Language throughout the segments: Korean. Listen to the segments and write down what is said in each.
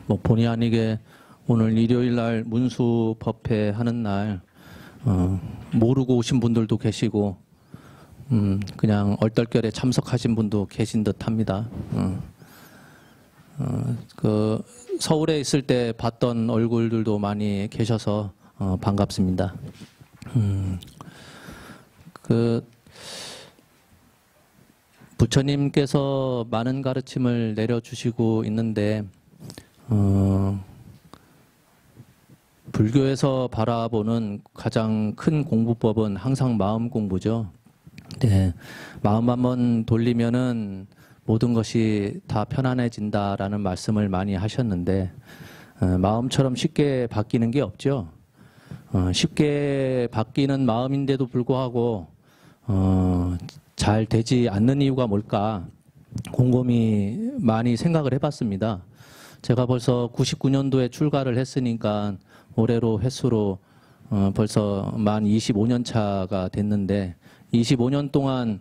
뭐 본의 아니게 오늘 일요일 날 문수법회 하는 날 모르고 오신 분들도 계시고 그냥 얼떨결에 참석하신 분도 계신 듯합니다. 그 서울에 있을 때 봤던 얼굴들도 많이 계셔서 반갑습니다. 그 부처님께서 많은 가르침을 내려주시고 있는데 불교에서 바라보는 가장 큰 공부법은 항상 마음 공부죠. 네, 마음 한번 돌리면은 모든 것이 다 편안해진다라는 말씀을 많이 하셨는데 마음처럼 쉽게 바뀌는 게 없죠. 쉽게 바뀌는 마음인데도 불구하고 잘 되지 않는 이유가 뭘까 곰곰이 많이 생각을 해봤습니다. 제가 벌써 99년도에 출가를 했으니까 올해로 횟수로 벌써 만 25년 차가 됐는데 25년 동안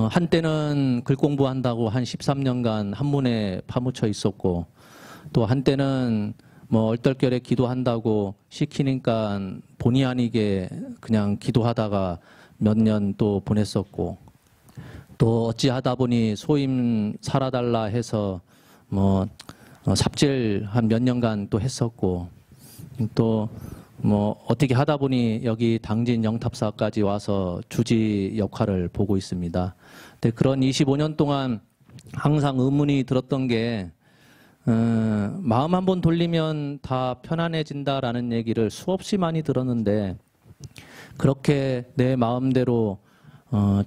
한때는 글 공부한다고 한 13년간 한문에 파묻혀 있었고 또 한때는 뭐 얼떨결에 기도한다고 시키니까 본의 아니게 그냥 기도하다가 몇 년 또 보냈었고 또 어찌하다 보니 소임 살아달라 해서 뭐 삽질 한 몇 년간 또 했었고 또 뭐 어떻게 하다 보니 여기 당진 영탑사까지 와서 주지 역할을 보고 있습니다. 근데 그런 25년 동안 항상 의문이 들었던 게 마음 한번 돌리면 다 편안해진다라는 얘기를 수없이 많이 들었는데 그렇게 내 마음대로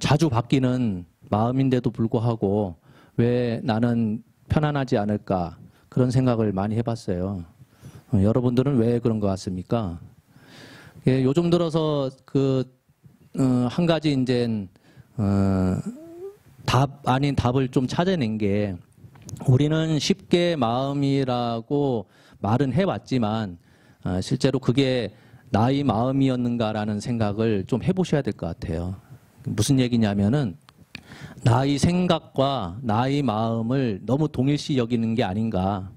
자주 바뀌는 마음인데도 불구하고 왜 나는 편안하지 않을까 그런 생각을 많이 해봤어요. 여러분들은 왜 그런 것 같습니까? 예, 요즘 들어서 한 가지 이제 답 아닌 답을 좀 찾아낸 게 우리는 쉽게 마음이라고 말은 해왔지만 실제로 그게 나의 마음이었는가라는 생각을 좀 해보셔야 될 것 같아요. 무슨 얘기냐면은 나의 생각과 나의 마음을 너무 동일시 여기는 게 아닌가.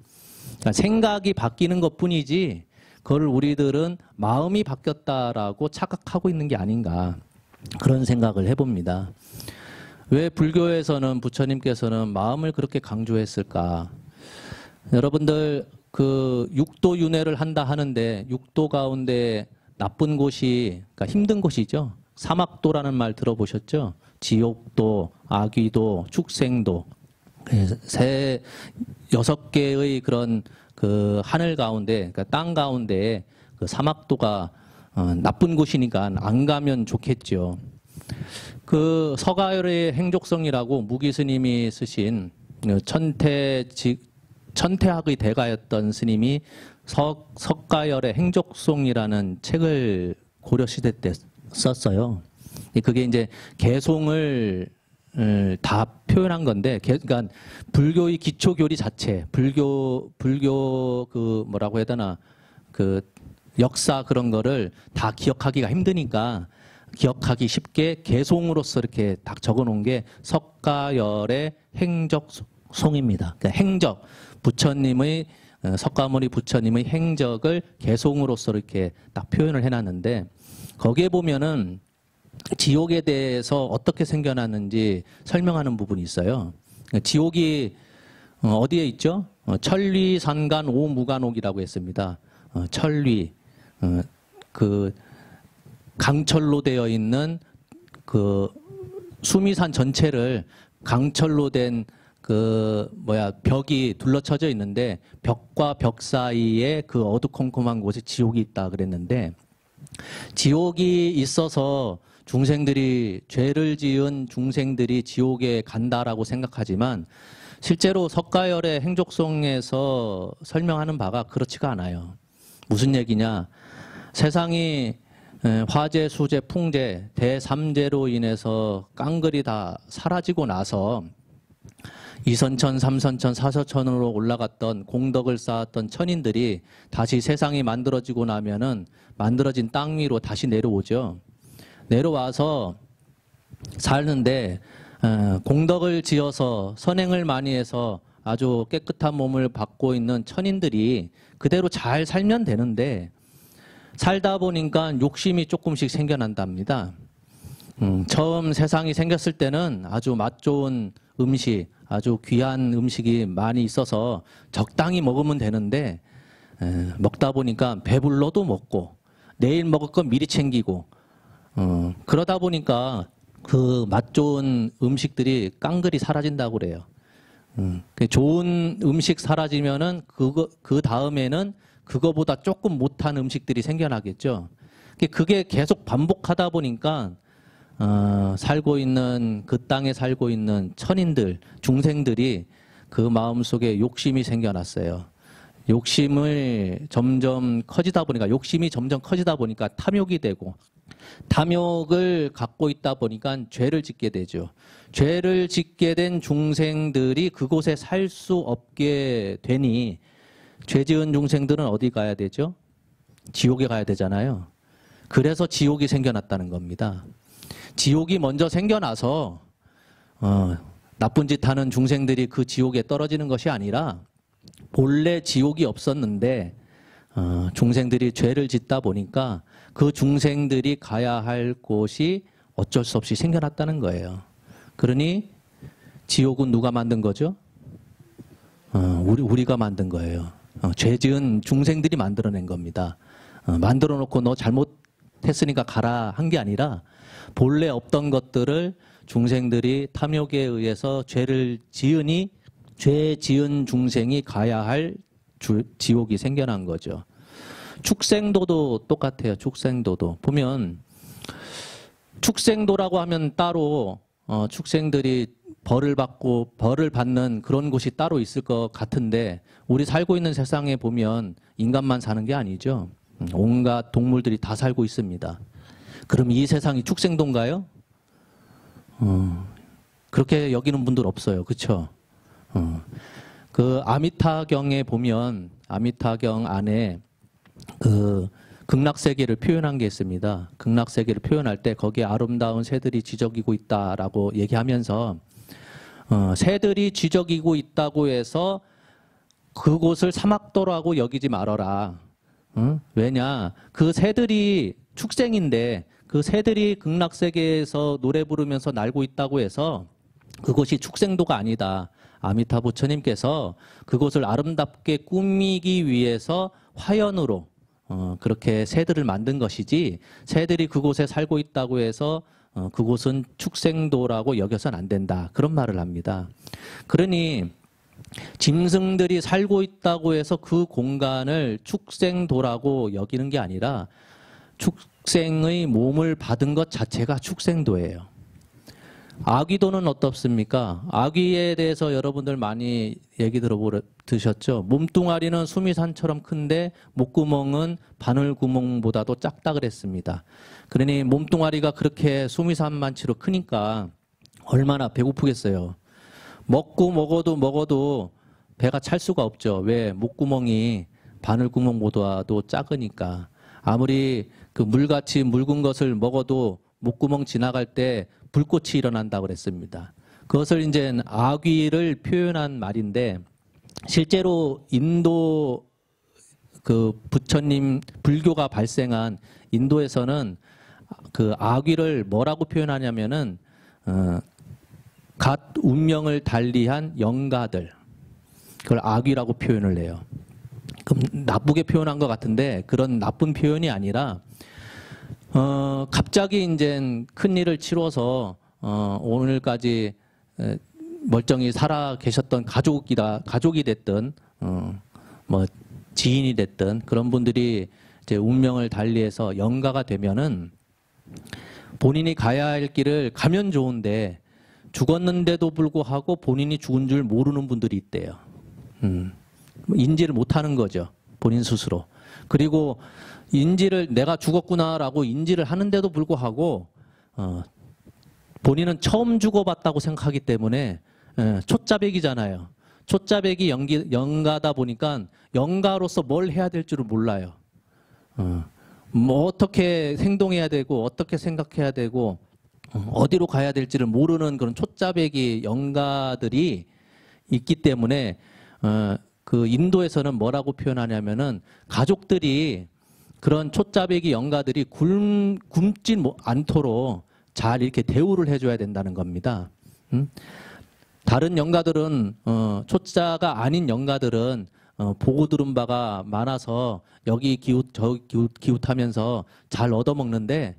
그러니까 생각이 바뀌는 것뿐이지 그걸 우리들은 마음이 바뀌었다라고 착각하고 있는 게 아닌가 그런 생각을 해봅니다. 왜 불교에서는 부처님께서는 마음을 그렇게 강조했을까? 여러분들 그 육도윤회를 한다 하는데 육도 가운데 나쁜 곳이 그러니까 힘든 곳이죠. 사막도라는 말 들어보셨죠? 지옥도, 아귀도, 축생도 여섯 개의 그런 그 하늘 가운데, 그러니까 땅 가운데 그 사막도가 나쁜 곳이니까 안 가면 좋겠죠. 그 서가열의 행족성이라고 무기 스님이 쓰신 천태학의 대가였던 스님이 석가열의 행족송이라는 책을 고려시대 때 썼어요. 그게 이제 개송을 다 표현한 건데, 그러니까 불교의 기초 교리 자체, 불교 그 뭐라고 해야 되나 그 역사 그런 거를 다 기억하기가 힘드니까 기억하기 쉽게 개송으로서 이렇게 딱 적어놓은 게 석가열의 행적송입니다. 그러니까 행적 부처님의 석가모니 부처님의 행적을 개송으로서 이렇게 딱 표현을 해놨는데 거기에 보면은 지옥에 대해서 어떻게 생겨났는지 설명하는 부분이 있어요. 지옥이 어디에 있죠? 천리, 산간, 오무간옥이라고 했습니다. 천리, 그 강철로 되어 있는 그 수미산 전체를 강철로 된 벽이 둘러쳐져 있는데 벽과 벽 사이에 그 어두컴컴한 곳에 지옥이 있다 그랬는데 지옥이 있어서 중생들이 죄를 지은 중생들이 지옥에 간다라고 생각하지만 실제로 석가열의 행족송에서 설명하는 바가 그렇지가 않아요. 무슨 얘기냐? 세상이 화재, 수재, 풍재, 대삼재로 인해서 깡글이 다 사라지고 나서 이선천, 삼선천, 사서천으로 올라갔던 공덕을 쌓았던 천인들이 다시 세상이 만들어지고 나면은 만들어진 땅 위로 다시 내려오죠. 내려와서 사는데 공덕을 지어서 선행을 많이 해서 아주 깨끗한 몸을 받고 있는 천인들이 그대로 잘 살면 되는데 살다 보니까 욕심이 조금씩 생겨난답니다. 처음 세상이 생겼을 때는 아주 맛 좋은 음식, 아주 귀한 음식이 많이 있어서 적당히 먹으면 되는데 먹다 보니까 배불러도 먹고 내일 먹을 건 미리 챙기고 그러다 보니까 그 맛 좋은 음식들이 깡그리 사라진다고 그래요. 좋은 음식 사라지면은 그 다음에는 그거보다 조금 못한 음식들이 생겨나겠죠. 그게 계속 반복하다 보니까 살고 있는 그 땅에 살고 있는 천인들, 중생들이 그 마음속에 욕심이 생겨났어요. 욕심이 점점 커지다 보니까 탐욕이 되고 탐욕을 갖고 있다 보니까 죄를 짓게 되죠. 죄를 짓게 된 중생들이 그곳에 살 수 없게 되니 죄 지은 중생들은 어디 가야 되죠? 지옥에 가야 되잖아요. 그래서 지옥이 생겨났다는 겁니다. 지옥이 먼저 생겨나서 나쁜 짓 하는 중생들이 그 지옥에 떨어지는 것이 아니라 본래 지옥이 없었는데 중생들이 죄를 짓다 보니까 그 중생들이 가야 할 곳이 어쩔 수 없이 생겨났다는 거예요. 그러니 지옥은 누가 만든 거죠? 우리가 만든 거예요. 죄 지은 중생들이 만들어낸 겁니다. 만들어 놓고 너 잘못했으니까 가라 한 게 아니라 본래 없던 것들을 중생들이 탐욕에 의해서 죄를 지으니 죄 지은 중생이 가야 할 지옥이 생겨난 거죠. 축생도도 똑같아요. 축생도도. 보면 축생도라고 하면 따로 축생들이 벌을 받는 그런 곳이 따로 있을 것 같은데 우리 살고 있는 세상에 보면 인간만 사는 게 아니죠. 온갖 동물들이 다 살고 있습니다. 그럼 이 세상이 축생도인가요? 그렇게 여기는 분들 없어요. 그렇죠? 그 아미타경에 보면 아미타경 안에 그 극락세계를 표현한 게 있습니다. 극락세계를 표현할 때 거기에 아름다운 새들이 지저귀고 있다라고 얘기하면서 새들이 지저귀고 있다고 해서 그곳을 사막도라고 여기지 말아라. 왜냐? 그 새들이 축생인데 그 새들이 극락세계에서 노래 부르면서 날고 있다고 해서 그곳이 축생도가 아니다. 아미타 부처님께서 그곳을 아름답게 꾸미기 위해서 화연으로 그렇게 새들을 만든 것이지 새들이 그곳에 살고 있다고 해서 그곳은 축생도라고 여겨서는 안 된다. 그런 말을 합니다. 그러니 짐승들이 살고 있다고 해서 그 공간을 축생도라고 여기는 게 아니라 축생의 몸을 받은 것 자체가 축생도예요. 아귀도는 어떻습니까? 아귀에 대해서 여러분들 많이 얘기 들으셨죠? 몸뚱아리는 수미산처럼 큰데 목구멍은 바늘구멍보다도 작다 그랬습니다. 그러니 몸뚱아리가 그렇게 수미산만치로 크니까 얼마나 배고프겠어요. 먹어도 배가 찰 수가 없죠. 왜? 목구멍이 바늘구멍보다도 작으니까. 아무리 그 물같이 묽은 것을 먹어도 목구멍 지나갈 때 불꽃이 일어난다고 그랬습니다. 그것을 이제 아귀를 표현한 말인데 실제로 인도 그 부처님 불교가 발생한 인도에서는 그 아귀를 뭐라고 표현하냐면은 갓 운명을 달리한 영가들 그걸 아귀라고 표현을 해요. 그럼 나쁘게 표현한 것 같은데 그런 나쁜 표현이 아니라 갑자기 이제 큰 일을 치러서 오늘까지 멀쩡히 살아 계셨던 가족이 됐든 뭐 지인이 됐든 그런 분들이 이제 운명을 달리해서 영가가 되면은 본인이 가야 할 길을 가면 좋은데 죽었는데도 불구하고 본인이 죽은 줄 모르는 분들이 있대요. 인지를 못하는 거죠. 본인 스스로. 그리고 인지를 내가 죽었구나라고 인지를 하는데도 불구하고 본인은 처음 죽어봤다고 생각하기 때문에 초짜배기잖아요. 초짜배기 영가다 보니까 영가로서 뭘 해야 될 줄을 몰라요. 뭐 어떻게 행동해야 되고 어떻게 생각해야 되고 어디로 가야 될지를 모르는 그런 초짜배기 영가들이 있기 때문에 그 인도에서는 뭐라고 표현하냐면은 가족들이 그런 촛자배기 영가들이 굶지 않도록 잘 이렇게 대우를 해줘야 된다는 겁니다. 다른 영가들은 촛자가 아닌 영가들은 보고 들은 바가 많아서 여기 저기 기웃하면서 잘 얻어먹는데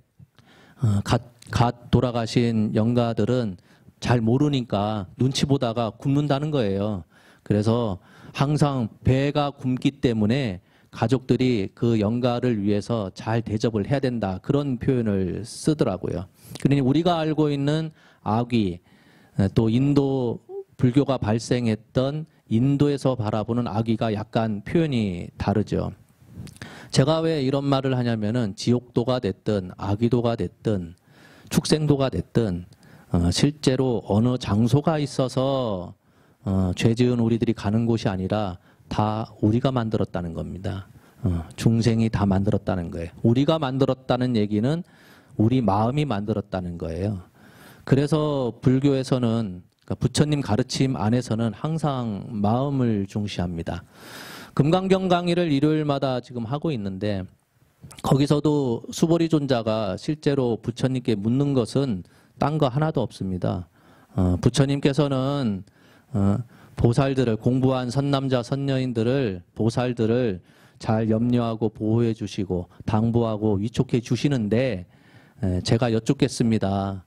갓 돌아가신 영가들은 잘 모르니까 눈치 보다가 굶는다는 거예요. 그래서 항상 배가 굶기 때문에 가족들이 그 영가를 위해서 잘 대접을 해야 된다. 그런 표현을 쓰더라고요. 그러니 우리가 알고 있는 아귀, 또 인도 불교가 발생했던 인도에서 바라보는 아귀가 약간 표현이 다르죠. 제가 왜 이런 말을 하냐면은 지옥도가 됐든 아귀도가 됐든 축생도가 됐든 실제로 어느 장소가 있어서 죄 지은 우리들이 가는 곳이 아니라 다 우리가 만들었다는 겁니다. 중생이 다 만들었다는 거예요. 우리가 만들었다는 얘기는 우리 마음이 만들었다는 거예요. 그래서 불교에서는 그러니까 부처님 가르침 안에서는 항상 마음을 중시합니다. 금강경 강의를 일요일마다 지금 하고 있는데 거기서도 수보리 존자가 실제로 부처님께 묻는 것은 딴 거 하나도 없습니다. 부처님께서는 보살들을 공부한 선남자 선녀인들을 보살들을 잘 염려하고 보호해 주시고 당부하고 위촉해 주시는데 제가 여쭙겠습니다.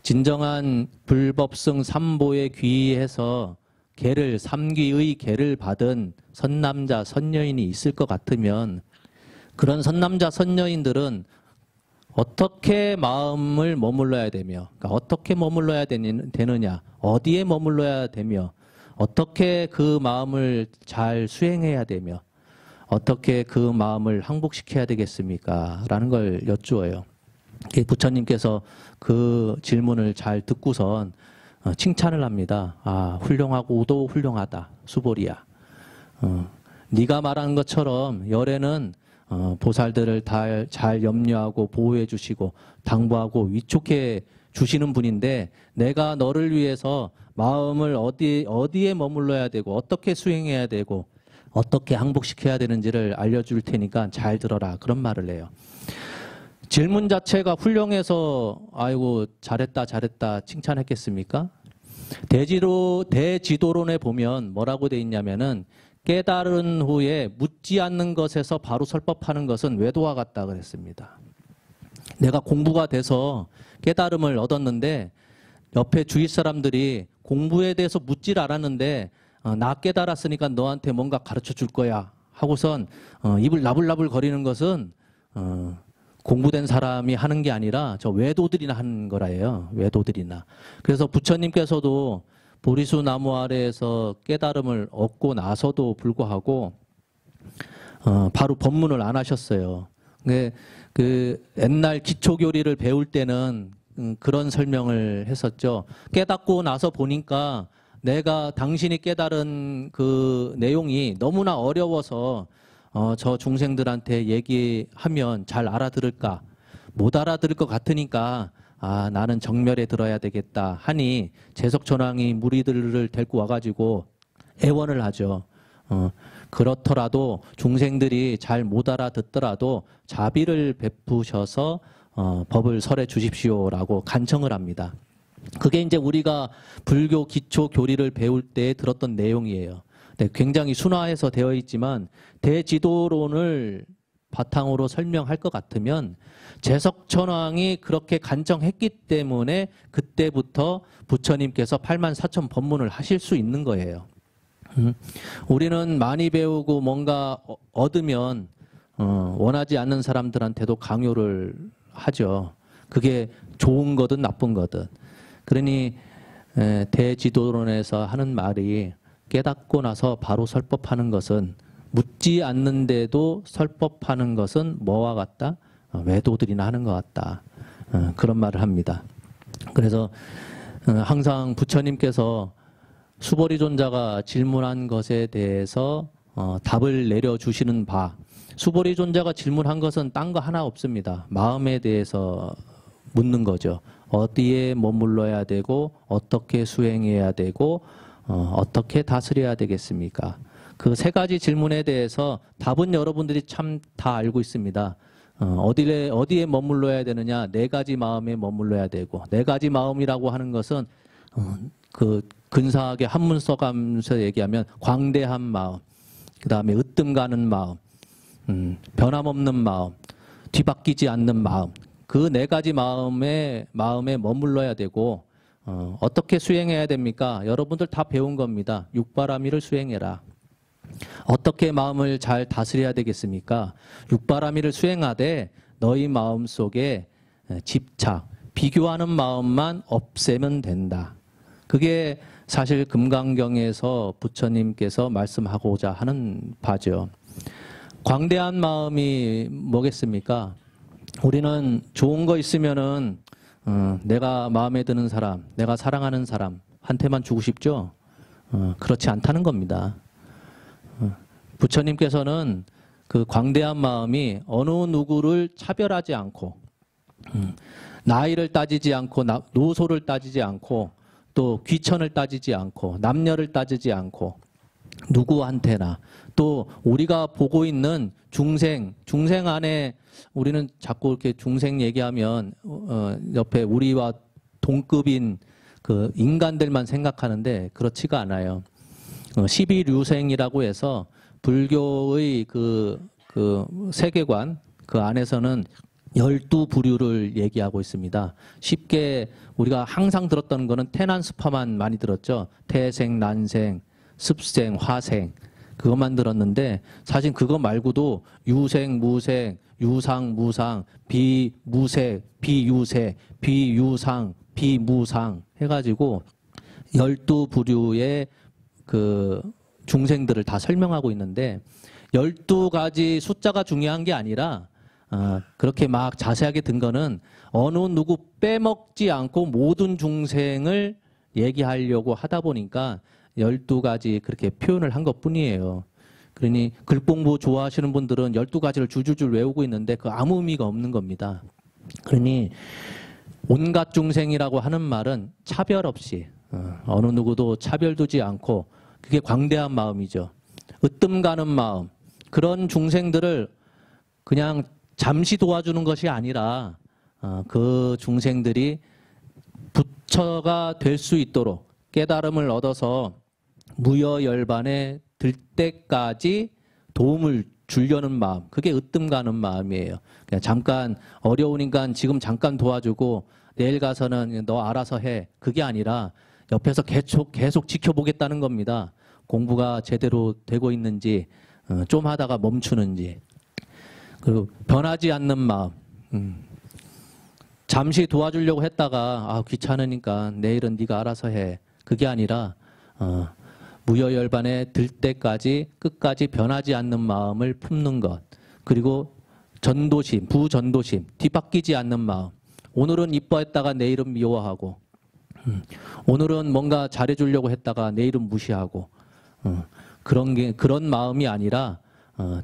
진정한 불법승 삼보에 귀의해서 계를 삼귀의 계를 받은 선남자 선녀인이 있을 것 같으면 그런 선남자 선녀인들은 어떻게 마음을 머물러야 되며 그러니까 어떻게 머물러야 되느냐 어디에 머물러야 되며 어떻게 그 마음을 잘 수행해야 되며 어떻게 그 마음을 항복시켜야 되겠습니까? 라는 걸 여쭈어요. 부처님께서 그 질문을 잘 듣고선 칭찬을 합니다. 아, 훌륭하고도 훌륭하다. 수보리야. 네가 말한 것처럼 열애는 보살들을 잘 염려하고 보호해 주시고 당부하고 위촉해 주시는 분인데 내가 너를 위해서 마음을 어디에 머물러야 되고 어떻게 수행해야 되고 어떻게 항복시켜야 되는지를 알려줄 테니까 잘 들어라. 그런 말을 해요. 질문 자체가 훌륭해서 아이고 잘했다 칭찬했겠습니까? 대지도론에 보면 뭐라고 돼 있냐면은 깨달은 후에 묻지 않는 것에서 바로 설법하는 것은 외도와 같다 그랬습니다. 내가 공부가 돼서 깨달음을 얻었는데 옆에 주위 사람들이 공부에 대해서 묻질 않았는데 나 깨달았으니까 너한테 뭔가 가르쳐 줄 거야 하고선 입을 나불나불 거리는 것은 공부된 사람이 하는 게 아니라 저 외도들이나 하는 거라예요. 외도들이나. 그래서 부처님께서도 보리수 나무 아래에서 깨달음을 얻고 나서도 불구하고 바로 법문을 안 하셨어요. 그 옛날 기초교리를 배울 때는 그런 설명을 했었죠. 깨닫고 나서 보니까 내가 당신이 깨달은 그 내용이 너무나 어려워서 저 중생들한테 얘기하면 잘 알아들을까? 못 알아들을 것 같으니까 아, 나는 정멸에 들어야 되겠다 하니 재석천왕이 무리들을 데리고 와가지고 애원을 하죠. 그렇더라도 중생들이 잘 못 알아듣더라도 자비를 베푸셔서 법을 설해 주십시오라고 간청을 합니다. 그게 이제 우리가 불교 기초 교리를 배울 때 들었던 내용이에요. 네, 굉장히 순화해서 되어 있지만 대지도론을 바탕으로 설명할 것 같으면 재석천왕이 그렇게 간청했기 때문에 그때부터 부처님께서 84,000 법문을 하실 수 있는 거예요. 우리는 많이 배우고 뭔가 얻으면 원하지 않는 사람들한테도 강요를 하죠. 그게 좋은 거든 나쁜 거든. 그러니 대지도론에서 하는 말이 깨닫고 나서 바로 설법하는 것은 묻지 않는데도 설법하는 것은 뭐와 같다? 외도들이나 하는 것 같다. 그런 말을 합니다. 그래서 항상 부처님께서 수보리 존자가 질문한 것에 대해서 답을 내려주시는 바 수보리 존자가 질문한 것은 딴 거 하나 없습니다. 마음에 대해서 묻는 거죠. 어디에 머물러야 되고 어떻게 수행해야 되고 어떻게 다스려야 되겠습니까? 그 세 가지 질문에 대해서 답은 여러분들이 참 다 알고 있습니다. 어디에 머물러야 되느냐? 네 가지 마음에 머물러야 되고, 네 가지 마음이라고 하는 것은 그 근사하게 한문 써가면서 얘기하면 광대한 마음, 그 다음에 으뜸 가는 마음, 변함없는 마음, 뒤바뀌지 않는 마음, 그 네 가지 마음에 머물러야 되고, 어떻게 수행해야 됩니까? 여러분들 다 배운 겁니다. 육바라밀을 수행해라. 어떻게 마음을 잘 다스려야 되겠습니까? 육바라밀을 수행하되 너희 마음 속에 집착, 비교하는 마음만 없애면 된다. 그게 사실 금강경에서 부처님께서 말씀하고자 하는 바죠. 광대한 마음이 뭐겠습니까? 우리는 좋은 거 있으면은 내가 마음에 드는 사람, 내가 사랑하는 사람한테만 주고 싶죠? 그렇지 않다는 겁니다. 부처님께서는 그 광대한 마음이 어느 누구를 차별하지 않고, 나이를 따지지 않고, 노소를 따지지 않고, 또 귀천을 따지지 않고, 남녀를 따지지 않고, 누구한테나, 또 우리가 보고 있는 중생 안에 우리는 자꾸 이렇게 중생 얘기하면 옆에 우리와 동급인 그 인간들만 생각하는데 그렇지가 않아요. 12류생이라고 해서 불교의 그 세계관 그 안에서는 12부류를 얘기하고 있습니다. 쉽게 우리가 항상 들었던 거는 태난수파만 많이 들었죠. 태생, 난생, 습생, 화생 그것만 들었는데 사실 그거 말고도 유생, 무생, 유상, 무상, 비무생, 비유생, 비유상, 비무상 해가지고 12부류의 그 중생들을 다 설명하고 있는데 12가지 숫자가 중요한 게 아니라 그렇게 막 자세하게 든 거는 어느 누구 빼먹지 않고 모든 중생을 얘기하려고 하다 보니까 12가지 그렇게 표현을 한 것뿐이에요. 그러니 글공부 좋아하시는 분들은 12가지를 줄줄줄 외우고 있는데 그 아무 의미가 없는 겁니다. 그러니 온갖 중생이라고 하는 말은 차별 없이 어느 누구도 차별 두지 않고 그게 광대한 마음이죠. 으뜸 가는 마음. 그런 중생들을 그냥 잠시 도와주는 것이 아니라 그 중생들이 부처가 될 수 있도록 깨달음을 얻어서 무여열반에 들 때까지 도움을 주려는 마음. 그게 으뜸 가는 마음이에요. 그냥 잠깐 어려우니까 지금 잠깐 도와주고 내일 가서는 너 알아서 해. 그게 아니라 옆에서 계속 지켜보겠다는 겁니다. 공부가 제대로 되고 있는지 좀 하다가 멈추는지. 그리고 변하지 않는 마음. 잠시 도와주려고 했다가 귀찮으니까 내일은 네가 알아서 해. 그게 아니라 무여열반에 들 때까지 끝까지 변하지 않는 마음을 품는 것. 그리고 전도심, 부전도심, 뒤바뀌지 않는 마음. 오늘은 이뻐했다가 내일은 미워하고 오늘은 뭔가 잘해주려고 했다가 내일은 무시하고 그런 마음이 아니라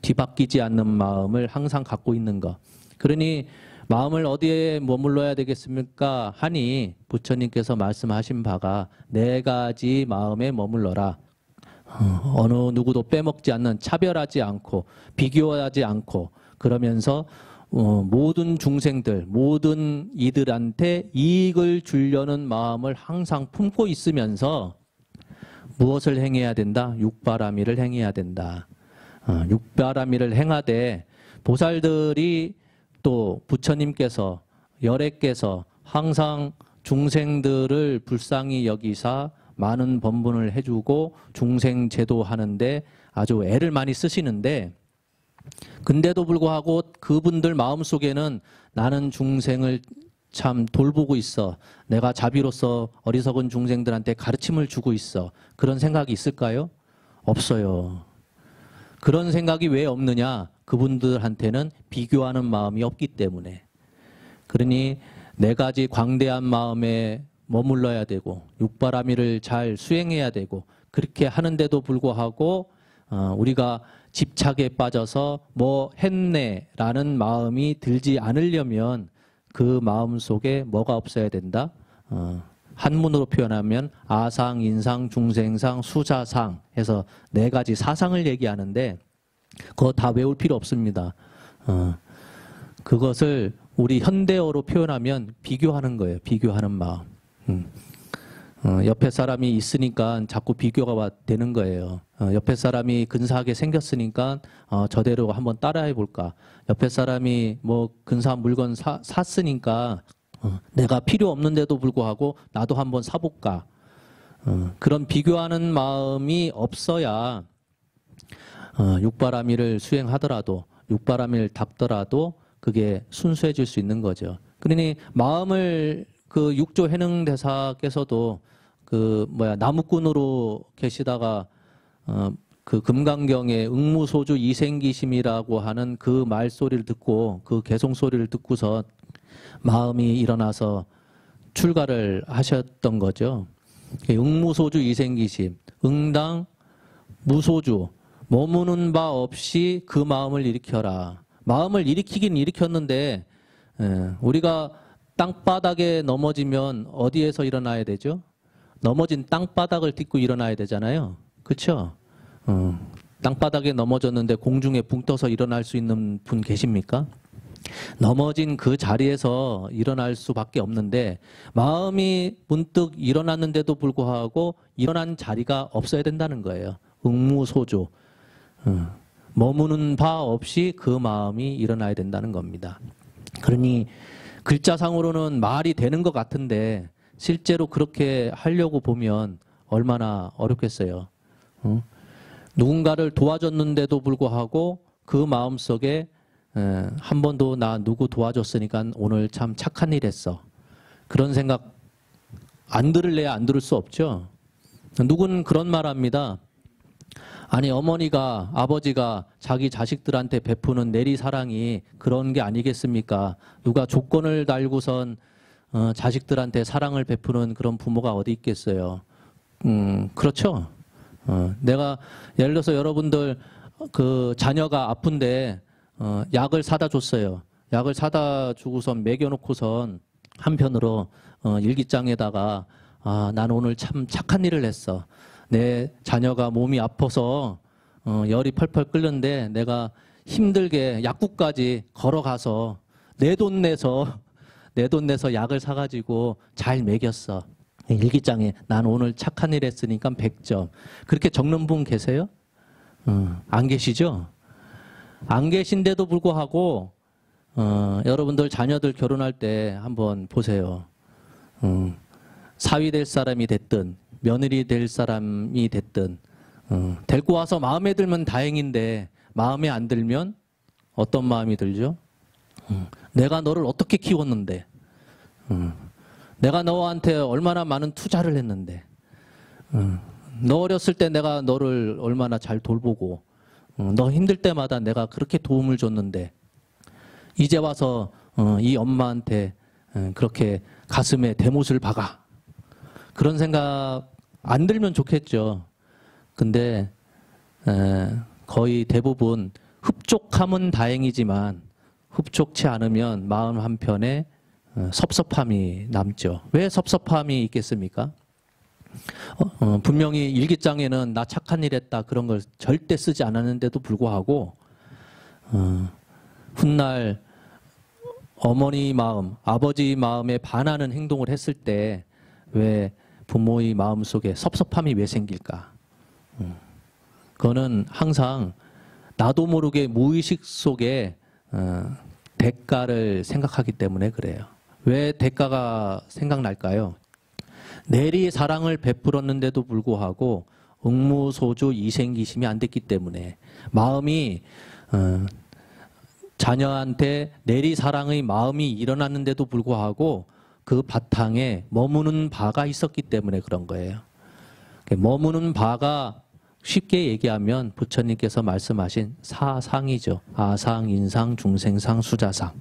뒤바뀌지 않는 마음을 항상 갖고 있는 것. 그러니 마음을 어디에 머물러야 되겠습니까? 하니 부처님께서 말씀하신 바가 네 가지 마음에 머물러라. 어느 누구도 빼먹지 않는, 차별하지 않고 비교하지 않고 그러면서 모든 중생들, 모든 이들한테 이익을 주려는 마음을 항상 품고 있으면서 무엇을 행해야 된다? 육바라밀을 행해야 된다. 육바라밀을 행하되 보살들이 또 부처님께서 열애께서 항상 중생들을 불쌍히 여기사 많은 번분을 해주고 중생 제도하는데 아주 애를 많이 쓰시는데 근데도 불구하고 그분들 마음속에는 나는 중생을 참 돌보고 있어. 내가 자비로서 어리석은 중생들한테 가르침을 주고 있어. 그런 생각이 있을까요? 없어요. 그런 생각이 왜 없느냐? 그분들한테는 비교하는 마음이 없기 때문에. 그러니 네 가지 광대한 마음에 머물러야 되고 육바라밀을 잘 수행해야 되고 그렇게 하는데도 불구하고 우리가 집착에 빠져서 뭐 했네라는 마음이 들지 않으려면 그 마음 속에 뭐가 없어야 된다? 한문으로 표현하면 아상, 인상, 중생상, 수자상 해서 4가지 사상을 얘기하는데 그거 다 외울 필요 없습니다. 그것을 우리 현대어로 표현하면 비교하는 거예요. 비교하는 마음. 옆에 사람이 있으니까 자꾸 비교가 되는 거예요. 옆에 사람이 근사하게 생겼으니까 저대로 한번 따라해 볼까. 옆에 사람이 뭐 근사한 물건 샀으니까 내가 필요 없는데도 불구하고 나도 한번 사볼까. 그런 비교하는 마음이 없어야 육바라밀을 수행하더라도 육바라밀을 닦더라도 그게 순수해질 수 있는 거죠. 그러니 마음을 그 육조 해능대사께서도 나무꾼으로 계시다가 그 금강경에 응무소주 이생기심이라고 하는 그 말소리를 듣고 그 개송소리를 듣고서 마음이 일어나서 출가를 하셨던 거죠. 응무소주 이생기심, 응당 무소주, 머무는 바 없이 그 마음을 일으켜라. 마음을 일으키긴 일으켰는데 우리가 땅바닥에 넘어지면 어디에서 일어나야 되죠? 넘어진 땅바닥을 딛고 일어나야 되잖아요. 그렇죠? 땅바닥에 넘어졌는데 공중에 붕 떠서 일어날 수 있는 분 계십니까? 넘어진 그 자리에서 일어날 수밖에 없는데 마음이 문득 일어났는데도 불구하고 일어난 자리가 없어야 된다는 거예요. 응무소조. 머무는 바 없이 그 마음이 일어나야 된다는 겁니다. 그러니 글자상으로는 말이 되는 것 같은데 실제로 그렇게 하려고 보면 얼마나 어렵겠어요. 누군가를 도와줬는데도 불구하고 그 마음속에 한 번도 나 누구 도와줬으니까 오늘 참 착한 일 했어. 그런 생각 안 들을래야 안 들을 수 없죠. 누군 그런 말 합니다. 아니 어머니가 아버지가 자기 자식들한테 베푸는 내리사랑이 그런 게 아니겠습니까? 누가 조건을 달고선 자식들한테 사랑을 베푸는 그런 부모가 어디 있겠어요. 그렇죠. 내가 예를 들어서 여러분들 그 자녀가 아픈데 약을 사다 줬어요. 약을 사다 주고선 먹여놓고선 한편으로 일기장에다가 난 오늘 참 착한 일을 했어. 내 자녀가 몸이 아파서 열이 펄펄 끓는데 내가 힘들게 약국까지 걸어가서 내 돈 내서 약을 사가지고 잘 먹였어. 일기장에 난 오늘 착한 일 했으니까 100점. 그렇게 적는 분 계세요? 안 계시죠? 안 계신데도 불구하고 여러분들 자녀들 결혼할 때 한번 보세요. 사위 될 사람이 됐든 며느리 될 사람이 됐든 데리고 와서 마음에 들면 다행인데 마음에 안 들면 어떤 마음이 들죠? 내가 너를 어떻게 키웠는데 내가 너한테 얼마나 많은 투자를 했는데 너 어렸을 때 내가 너를 얼마나 잘 돌보고 너 힘들 때마다 내가 그렇게 도움을 줬는데 이제 와서 이 엄마한테 그렇게 가슴에 대못을 박아. 그런 생각 안 들면 좋겠죠. 근데 거의 대부분 흡족함은 다행이지만 흡족치 않으면 마음 한편에 섭섭함이 남죠. 왜 섭섭함이 있겠습니까? 분명히 일기장에는 나 착한 일 했다 그런 걸 절대 쓰지 않았는데도 불구하고 훗날 어머니 마음, 아버지 마음에 반하는 행동을 했을 때 왜 부모의 마음속에 섭섭함이 왜 생길까? 그거는 항상 나도 모르게 무의식 속에 대가를 생각하기 때문에 그래요. 왜 대가가 생각날까요? 내리 사랑을 베풀었는데도 불구하고 응무소주 이생기심이 안 됐기 때문에 마음이 자녀한테 내리 사랑의 마음이 일어났는데도 불구하고 그 바탕에 머무는 바가 있었기 때문에 그런 거예요. 머무는 바가 쉽게 얘기하면 부처님께서 말씀하신 사상이죠. 아상, 인상, 중생상, 수자상.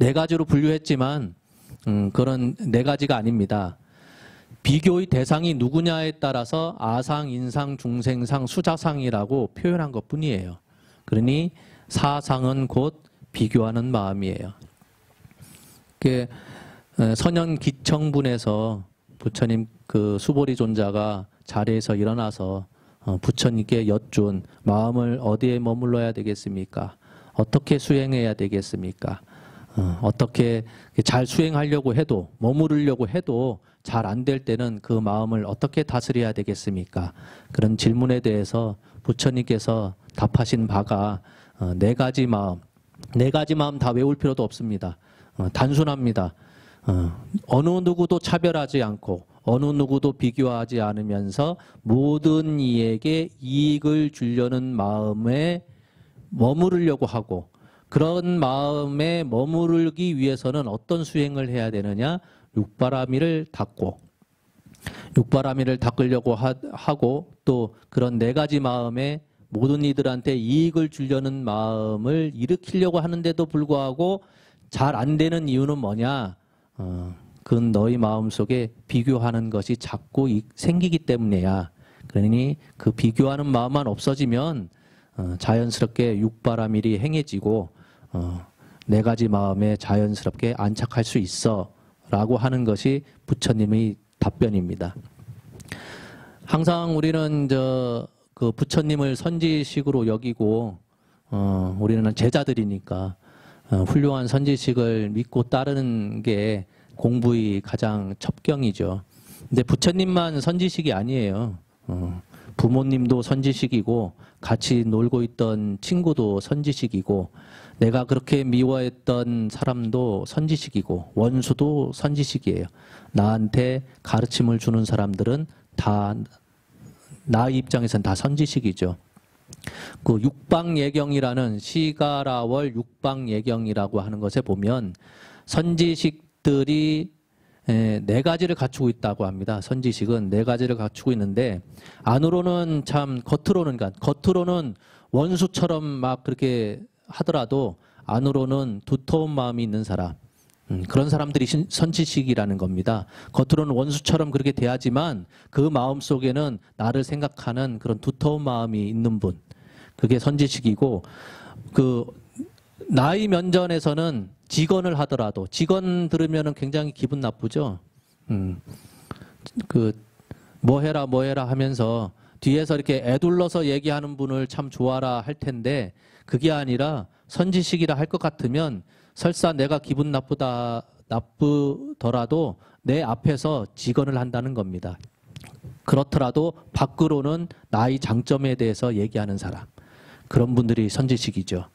4가지로 분류했지만 그런 4가지가 아닙니다. 비교의 대상이 누구냐에 따라서 아상, 인상, 중생상, 수자상이라고 표현한 것뿐이에요. 그러니 사상은 곧 비교하는 마음이에요. 선현기청분에서 부처님 그 수보리 존자가 자리에서 일어나서 부처님께 여쭌 마음을 어디에 머물러야 되겠습니까? 어떻게 수행해야 되겠습니까? 어떻게 잘 수행하려고 해도 머무르려고 해도 잘 안 될 때는 그 마음을 어떻게 다스려야 되겠습니까? 그런 질문에 대해서 부처님께서 답하신 바가 네 가지 마음 다 외울 필요도 없습니다. 단순합니다. 어느 누구도 차별하지 않고 어느 누구도 비교하지 않으면서 모든 이에게 이익을 주려는 마음에 머무르려고 하고, 그런 마음에 머무르기 위해서는 어떤 수행을 해야 되느냐? 육바라밀을 닦고, 육바라밀을 닦으려고 하고, 또 그런 네 가지 마음에 모든 이들한테 이익을 주려는 마음을 일으키려고 하는데도 불구하고 잘 안 되는 이유는 뭐냐? 그건 너희 마음속에 비교하는 것이 자꾸 생기기 때문이야. 그러니 그 비교하는 마음만 없어지면 자연스럽게 육바라밀이 행해지고 네 가지 마음에 자연스럽게 안착할 수 있어 라고 하는 것이 부처님의 답변입니다. 항상 우리는 그 부처님을 선지식으로 여기고 우리는 제자들이니까 훌륭한 선지식을 믿고 따르는 게 공부의 가장 첩경이죠. 근데 부처님만 선지식이 아니에요. 부모님도 선지식이고 같이 놀고 있던 친구도 선지식이고 내가 그렇게 미워했던 사람도 선지식이고 원수도 선지식이에요. 나한테 가르침을 주는 사람들은 다 나 입장에서는 다 선지식이죠. 그 육방예경이라는 시가라월 육방예경이라고 하는 것에 보면 선지식들이 네 가지를 갖추고 있다고 합니다. 선지식은 네 가지를 갖추고 있는데 안으로는 참 겉으로는 원수처럼 막 그렇게 하더라도 안으로는 두터운 마음이 있는 사람, 그런 사람들이 선지식이라는 겁니다. 겉으로는 원수처럼 그렇게 대하지만 그 마음 속에는 나를 생각하는 그런 두터운 마음이 있는 분, 그게 선지식이고, 그 나의 면전에서는 직언을 하더라도, 직언 들으면은 굉장히 기분 나쁘죠. 그 뭐 해라 하면서 뒤에서 이렇게 애둘러서 얘기하는 분을 참 좋아라 할 텐데 그게 아니라 선지식이라 할 것 같으면 설사 내가 기분 나쁘더라도 내 앞에서 직언을 한다는 겁니다. 그렇더라도 밖으로는 나의 장점에 대해서 얘기하는 사람, 그런 분들이 선지식이죠.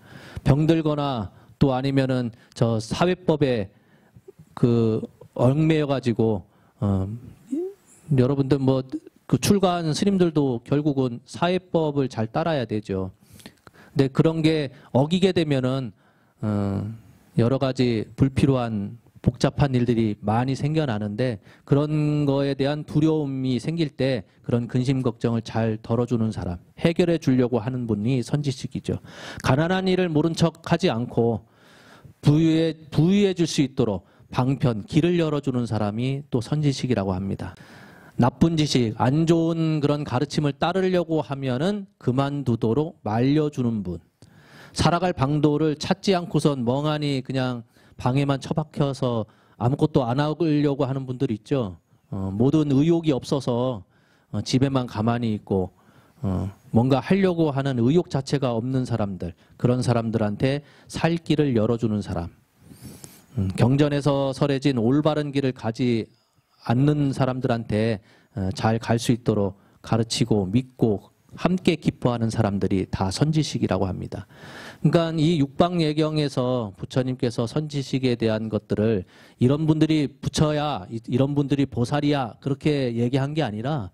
병들거나 또 아니면은 저 사회법에 그 얽매여 가지고 여러분들 뭐 그 출가한 스님들도 결국은 사회법을 잘 따라야 되죠. 근데 그런 게 어기게 되면은 여러 가지 불필요한 복잡한 일들이 많이 생겨나는데, 그런 거에 대한 두려움이 생길 때 그런 근심 걱정을 잘 덜어주는 사람, 해결해 주려고 하는 분이 선지식이죠. 가난한 일을 모른 척하지 않고 부유해 줄 수 있도록 방편, 길을 열어주는 사람이 또 선지식이라고 합니다. 나쁜 지식, 안 좋은 그런 가르침을 따르려고 하면은 그만두도록 말려주는 분, 살아갈 방도를 찾지 않고선 멍하니 그냥 방에만 처박혀서 아무것도 안 하려고 하는 분들 있죠. 모든 의욕이 없어서 집에만 가만히 있고 뭔가 하려고 하는 의욕 자체가 없는 사람들, 그런 사람들한테 살 길을 열어주는 사람, 경전에서 설해진 올바른 길을 가지 않는 사람들한테 잘 갈 수 있도록 가르치고 믿고 함께 기뻐하는 사람들이 다 선지식이라고 합니다. 그러니까 이 육방예경에서 부처님께서 선지식에 대한 것들을 이런 분들이 부처야, 이런 분들이 보살이야, 그렇게 얘기한 게 아니라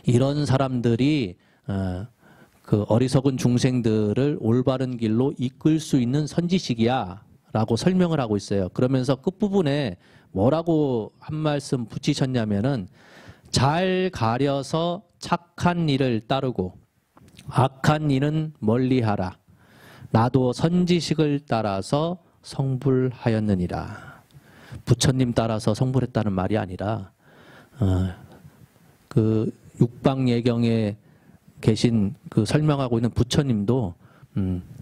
이런 사람들이 그 어리석은 중생들을 올바른 길로 이끌 수 있는 선지식이야 라고 설명을 하고 있어요. 그러면서 끝부분에 뭐라고 한 말씀 붙이셨냐면은 잘 가려서 착한 일을 따르고 악한 일은 멀리하라. 나도 선지식을 따라서 성불하였느니라. 부처님 따라서 성불했다는 말이 아니라 그 육방예경에 계신 그 설명하고 있는 부처님도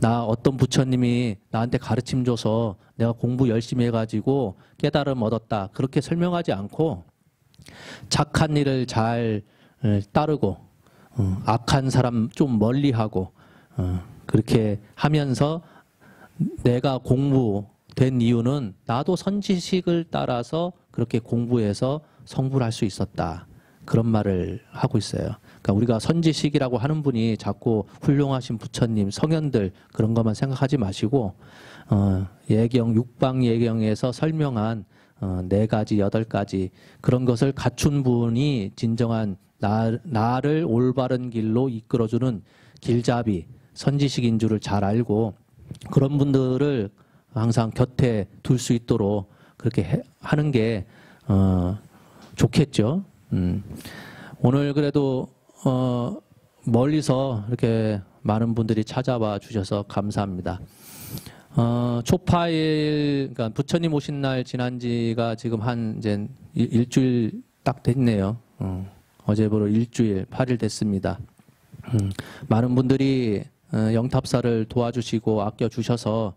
나 어떤 부처님이 나한테 가르침 줘서 내가 공부 열심히 해가지고 깨달음 얻었다, 그렇게 설명하지 않고 착한 일을 잘 따르고 악한 사람 좀 멀리하고 그렇게 하면서 내가 공부된 이유는 나도 선지식을 따라서 그렇게 공부해서 성불할 수 있었다. 그런 말을 하고 있어요. 그러니까 우리가 선지식이라고 하는 분이 자꾸 훌륭하신 부처님, 성현들 그런 것만 생각하지 마시고 예경, 육방 예경에서 설명한 4가지, 8가지 그런 것을 갖춘 분이 진정한 나를 올바른 길로 이끌어주는 길잡이, 선지식인 줄을 잘 알고 그런 분들을 항상 곁에 둘 수 있도록 그렇게 하는 게 좋겠죠. 오늘 그래도 멀리서 이렇게 많은 분들이 찾아와 주셔서 감사합니다. 초파일, 그러니까 부처님 오신 날 지난 지가 지금 한 이제 일주일 딱 됐네요. 어제부로 일주일, 8일 됐습니다. 많은 분들이 영탑사를 도와주시고 아껴주셔서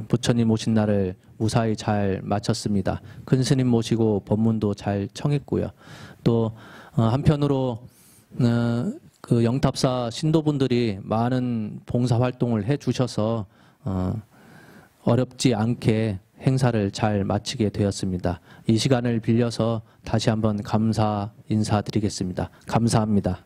부처님 오신 날을 무사히 잘 마쳤습니다. 큰 스님 모시고 법문도 잘 청했고요. 또 한편으로 그 영탑사 신도분들이 많은 봉사활동을 해주셔서 어렵지 않게 행사를 잘 마치게 되었습니다. 이 시간을 빌려서 다시 한번 감사 인사드리겠습니다. 감사합니다.